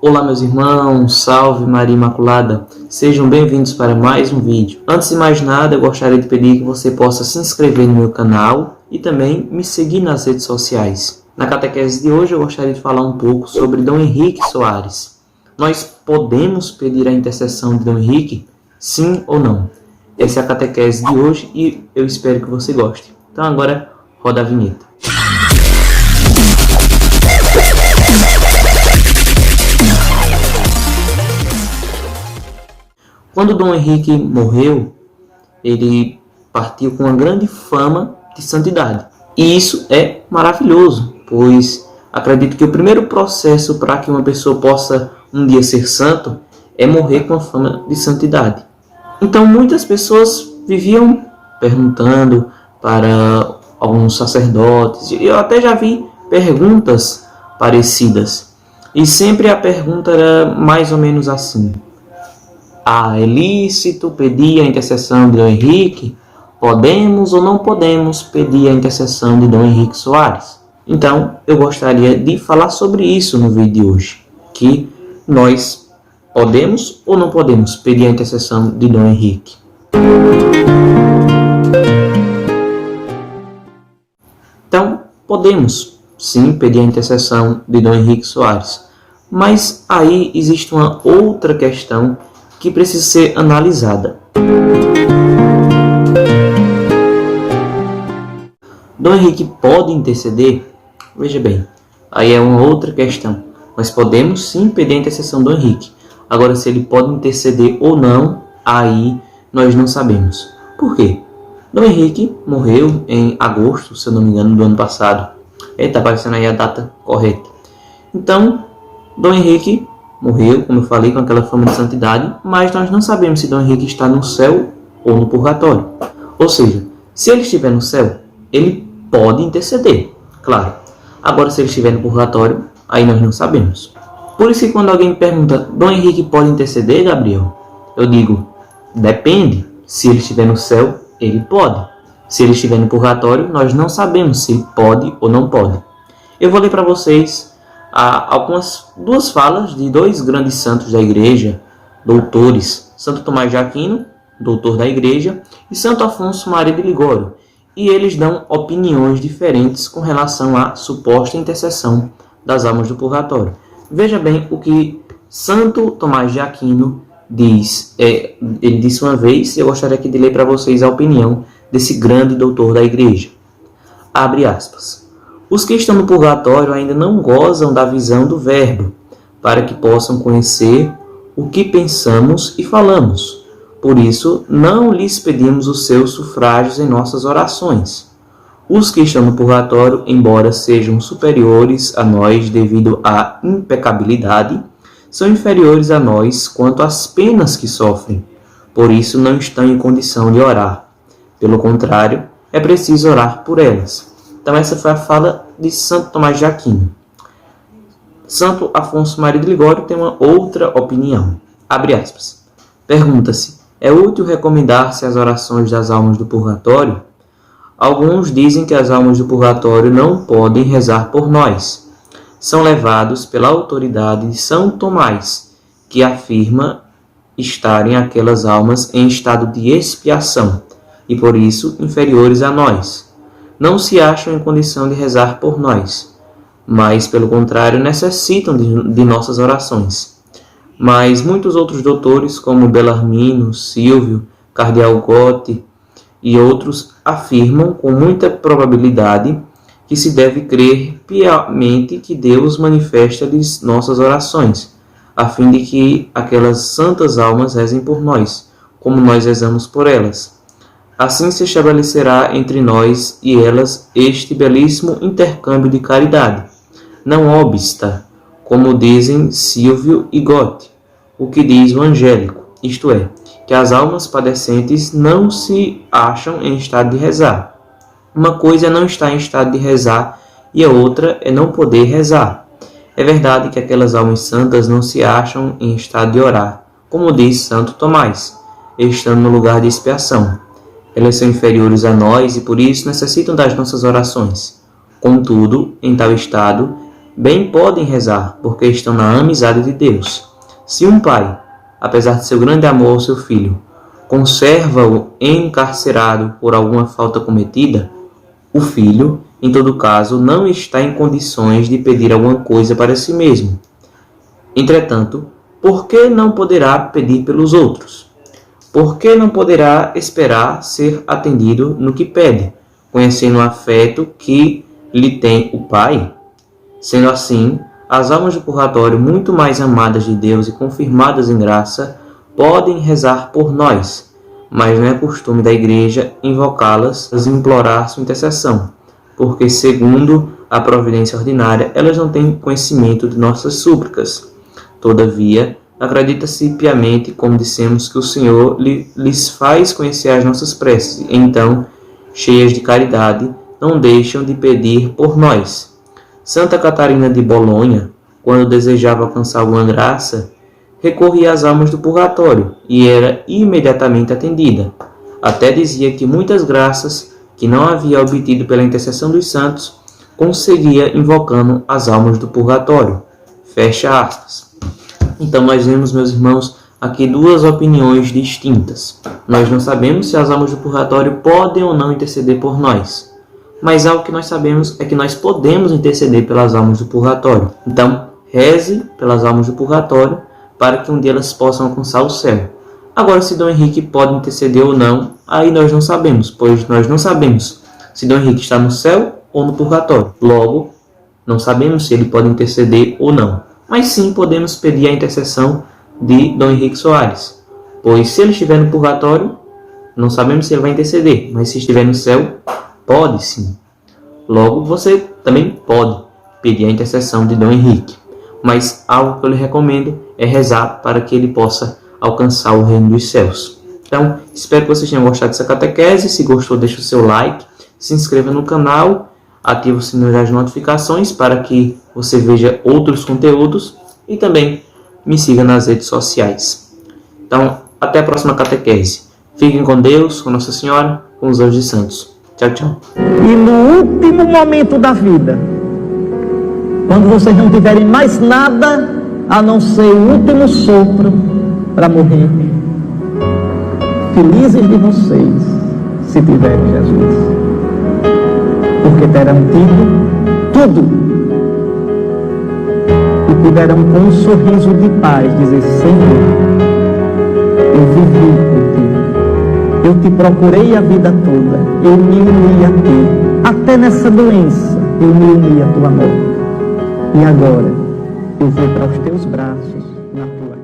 Olá meus irmãos, salve Maria Imaculada, sejam bem-vindos para mais um vídeo. Antes de mais nada, eu gostaria de pedir que você possa se inscrever no meu canal e também me seguir nas redes sociais. Na catequese de hoje eu gostaria de falar um pouco sobre Dom Henrique Soares. Nós podemos pedir a intercessão de Dom Henrique? Sim ou não? Essa é a catequese de hoje e eu espero que você goste. Então agora roda a vinheta. Quando Dom Henrique morreu, ele partiu com uma grande fama de santidade. E isso é maravilhoso, pois acredito que o primeiro processo para que uma pessoa possa um dia ser santo é morrer com a fama de santidade. Então muitas pessoas viviam perguntando para alguns sacerdotes, e eu até já vi perguntas parecidas. E sempre a pergunta era mais ou menos assim: é lícito pedir a intercessão de Dom Henrique? Podemos ou não podemos pedir a intercessão de Dom Henrique Soares? Então, eu gostaria de falar sobre isso no vídeo de hoje. Que nós podemos ou não podemos pedir a intercessão de Dom Henrique? Então, podemos sim pedir a intercessão de Dom Henrique Soares. Mas aí existe uma outra questão que precisa ser analisada. Dom Henrique pode interceder? Veja bem, aí é uma outra questão. Nós podemos sim pedir a intercessão de Dom Henrique. Agora, se ele pode interceder ou não, aí nós não sabemos. Por quê? Dom Henrique morreu em agosto, se eu não me engano, do ano passado. Está aparecendo aí a data correta. Então, Dom Henrique morreu, como eu falei, com aquela fama de santidade, mas nós não sabemos se Dom Henrique está no céu ou no purgatório. Ou seja, se ele estiver no céu, ele pode interceder, claro. Agora, se ele estiver no purgatório, aí nós não sabemos. Por isso que quando alguém me pergunta, Dom Henrique pode interceder, Gabriel? Eu digo, depende. Se ele estiver no céu, ele pode. Se ele estiver no purgatório, nós não sabemos se ele pode ou não pode. Eu vou ler para vocês duas falas de dois grandes santos da igreja, doutores, Santo Tomás de Aquino, doutor da igreja, e Santo Afonso Maria de Ligório, e eles dão opiniões diferentes com relação à suposta intercessão das almas do purgatório. Veja bem o que Santo Tomás de Aquino diz. Ele disse uma vez, e eu gostaria aqui de ler para vocês a opinião desse grande doutor da igreja. Abre aspas. Os que estão no purgatório ainda não gozam da visão do Verbo, para que possam conhecer o que pensamos e falamos. Por isso, não lhes pedimos os seus sufrágios em nossas orações. Os que estão no purgatório, embora sejam superiores a nós devido à impecabilidade, são inferiores a nós quanto às penas que sofrem. Por isso, não estão em condição de orar. Pelo contrário, é preciso orar por elas. Então essa foi a fala de Santo Tomás de Aquino. Santo Afonso Maria de Ligório tem uma outra opinião. Abre aspas. Pergunta-se, é útil recomendar-se as orações das almas do purgatório? Alguns dizem que as almas do purgatório não podem rezar por nós. São levados pela autoridade de São Tomás, que afirma estarem aquelas almas em estado de expiação, e por isso inferiores a nós. Não se acham em condição de rezar por nós, mas, pelo contrário, necessitam de nossas orações. Mas muitos outros doutores, como Bellarmino, Silvio, Cardeal Gotti e outros, afirmam com muita probabilidade que se deve crer piamente que Deus manifesta-lhes nossas orações, a fim de que aquelas santas almas rezem por nós, como nós rezamos por elas. Assim se estabelecerá entre nós e elas este belíssimo intercâmbio de caridade. Não obsta, como dizem Silvio e Gotti, o que diz o angélico, isto é, que as almas padecentes não se acham em estado de rezar. Uma coisa é não estar em estado de rezar e a outra é não poder rezar. É verdade que aquelas almas santas não se acham em estado de orar, como diz Santo Tomás, estando no lugar de expiação. Elas são inferiores a nós e por isso necessitam das nossas orações. Contudo, em tal estado, bem podem rezar, porque estão na amizade de Deus. Se um pai, apesar de seu grande amor ao seu filho, conserva-o encarcerado por alguma falta cometida, o filho, em todo caso, não está em condições de pedir alguma coisa para si mesmo. Entretanto, por que não poderá pedir pelos outros? Por que não poderá esperar ser atendido no que pede, conhecendo o afeto que lhe tem o Pai? Sendo assim, as almas do purgatório, muito mais amadas de Deus e confirmadas em graça, podem rezar por nós, mas não é costume da Igreja invocá-las e implorar sua intercessão, porque, segundo a providência ordinária, elas não têm conhecimento de nossas súplicas. Todavia, acredita-se piamente, como dissemos, que o Senhor lhes faz conhecer as nossas preces, e então, cheias de caridade, não deixam de pedir por nós. Santa Catarina de Bolonha, quando desejava alcançar alguma graça, recorria às almas do purgatório e era imediatamente atendida. Até dizia que muitas graças que não havia obtido pela intercessão dos santos, conseguia invocando as almas do purgatório. Fecha aspas. Então nós vemos, meus irmãos, aqui duas opiniões distintas. Nós não sabemos se as almas do purgatório podem ou não interceder por nós. Mas algo que nós sabemos é que nós podemos interceder pelas almas do purgatório. Então, reze pelas almas do purgatório para que um dia elas possam alcançar o céu. Agora, se Dom Henrique pode interceder ou não, aí nós não sabemos, pois nós não sabemos se Dom Henrique está no céu ou no purgatório. Logo, não sabemos se ele pode interceder ou não. Mas sim podemos pedir a intercessão de Dom Henrique Soares, pois se ele estiver no purgatório, não sabemos se ele vai interceder, mas se estiver no céu, pode sim. Logo, você também pode pedir a intercessão de Dom Henrique, mas algo que eu lhe recomendo é rezar para que ele possa alcançar o reino dos céus. Então, espero que vocês tenham gostado dessa catequese. Se gostou, deixe o seu like, se inscreva no canal, ative o sininho das notificações para que você veja outros conteúdos e também me siga nas redes sociais. Então, até a próxima catequese. Fiquem com Deus, com Nossa Senhora, com os anjos e santos. Tchau, tchau. E no último momento da vida, quando vocês não tiverem mais nada a não ser o último sopro para morrer, felizes de vocês se tiverem Jesus, porque terão tido tudo e tiverão com um sorriso de paz dizer: Senhor, eu vivi contigo, eu te procurei a vida toda, eu me uni a ti, até nessa doença eu me uni a tua morte, e agora eu vou para os teus braços na tua